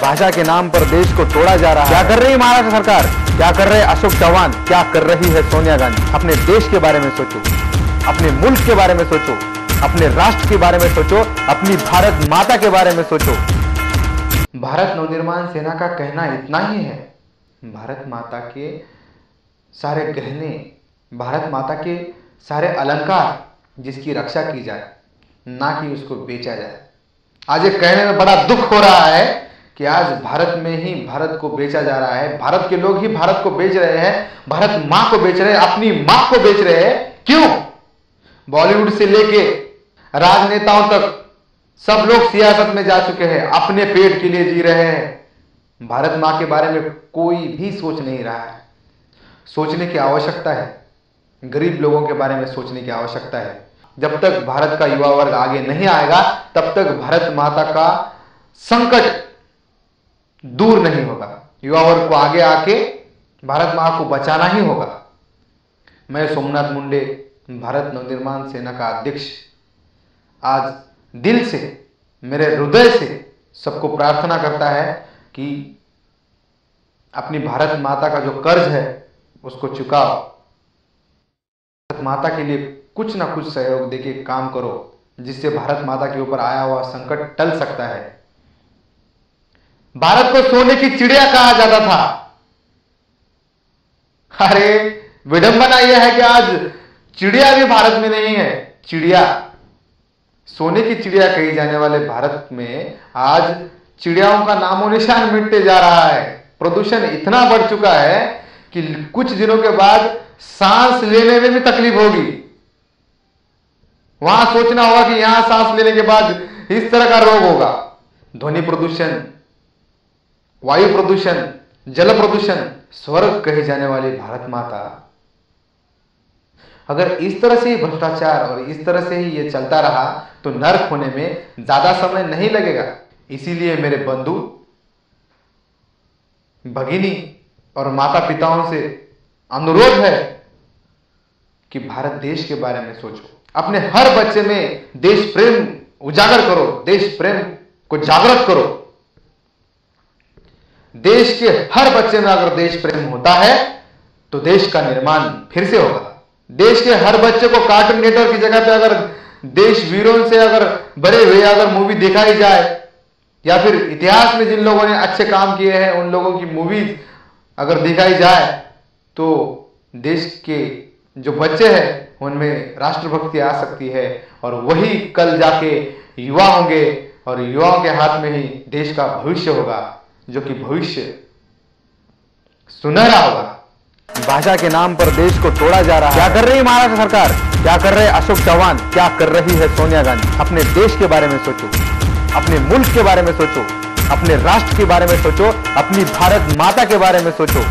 भाषा के नाम पर देश को तोड़ा जा रहा है। क्या कर रही है महाराष्ट्र सरकार, क्या कर रहे अशोक चौहान, क्या कर रही है सोनिया गांधी। अपने देश के बारे में सोचो, अपने मुल्क के बारे में सोचो, अपने राष्ट्र के बारे में सोचो, अपनी भारत माता के बारे में सोचो। भारत नवनिर्माण सेना का कहना इतना ही है, भारत माता के सारे गहने, भारत माता के सारे अलंकार जिसकी रक्षा की जाए, ना कि उसको बेचा जाए। आज ये कहने में बड़ा दुख हो रहा है कि आज भारत में ही भारत को बेचा जा रहा है, भारत के लोग ही भारत को बेच रहे हैं, भारत मां को बेच रहे हैं, अपनी मां को बेच रहे हैं। क्यों? बॉलीवुड से लेके राजनेताओं तक सब लोग सियासत में जा चुके हैं, अपने पेट के लिए जी रहे हैं। भारत मां के बारे में कोई भी सोच नहीं रहा है। सोचने की आवश्यकता है, गरीब लोगों के बारे में सोचने की आवश्यकता है। जब तक भारत का युवा वर्ग आगे नहीं आएगा, तब तक भारत माता का संकट दूर नहीं होगा। युवा वर्ग को आगे आके भारत मां को बचाना ही होगा। मैं सोमनाथ मुंडे, भारत नवनिर्माण सेना का अध्यक्ष, आज दिल से, मेरे हृदय से सबको प्रार्थना करता है कि अपनी भारत माता का जो कर्ज है उसको चुकाओ। भारत माता के लिए कुछ ना कुछ सहयोग देके काम करो, जिससे भारत माता के ऊपर आया हुआ संकट टल सकता है। भारत को सोने की चिड़िया कहा जाता था। अरे विडंबना यह है कि आज चिड़िया भी भारत में नहीं है। चिड़िया, सोने की चिड़िया कही जाने वाले भारत में आज चिड़ियाओं का नामो निशान मिटते जा रहा है। प्रदूषण इतना बढ़ चुका है कि कुछ दिनों के बाद सांस लेने में भी तकलीफ होगी। वहां सोचना होगा कि यहां सांस लेने के बाद इस तरह का रोग होगा। ध्वनि प्रदूषण, वायु प्रदूषण, जल प्रदूषण, स्वर्ग कही जाने वाली भारत माता, अगर इस तरह से ही भ्रष्टाचार और इस तरह से ही ये चलता रहा तो नर्क होने में ज्यादा समय नहीं लगेगा। इसीलिए मेरे बंधु, भगिनी और माता पिताओं से अनुरोध है कि भारत देश के बारे में सोचो। अपने हर बच्चे में देश प्रेम उजागर करो, देश प्रेम को जागृत करो। देश के हर बच्चे में अगर देश प्रेम होता है तो देश का निर्माण फिर से होगा। देश के हर बच्चे को कार्टून नेटवर्क की जगह पे अगर देश वीरों से अगर भरे हुए अगर मूवी दिखाई जाए, या फिर इतिहास में जिन लोगों ने अच्छे काम किए हैं उन लोगों की मूवीज अगर दिखाई जाए, तो देश के जो बच्चे हैं उनमें राष्ट्रभक्ति आ सकती है और वही कल जाके युवा होंगे और युवाओं के हाथ में ही देश का भविष्य होगा, जो कि भविष्य सुनहरा होगा। भाषा के नाम पर देश को तोड़ा जा रहा है। क्या कर रही है महाराष्ट्र सरकार, क्या कर रहे अशोक चौहान, क्या कर रही है सोनिया गांधी। अपने देश के बारे में सोचो, अपने मुल्क के बारे में सोचो, अपने राष्ट्र के बारे में सोचो, अपनी भारत माता के बारे में सोचो।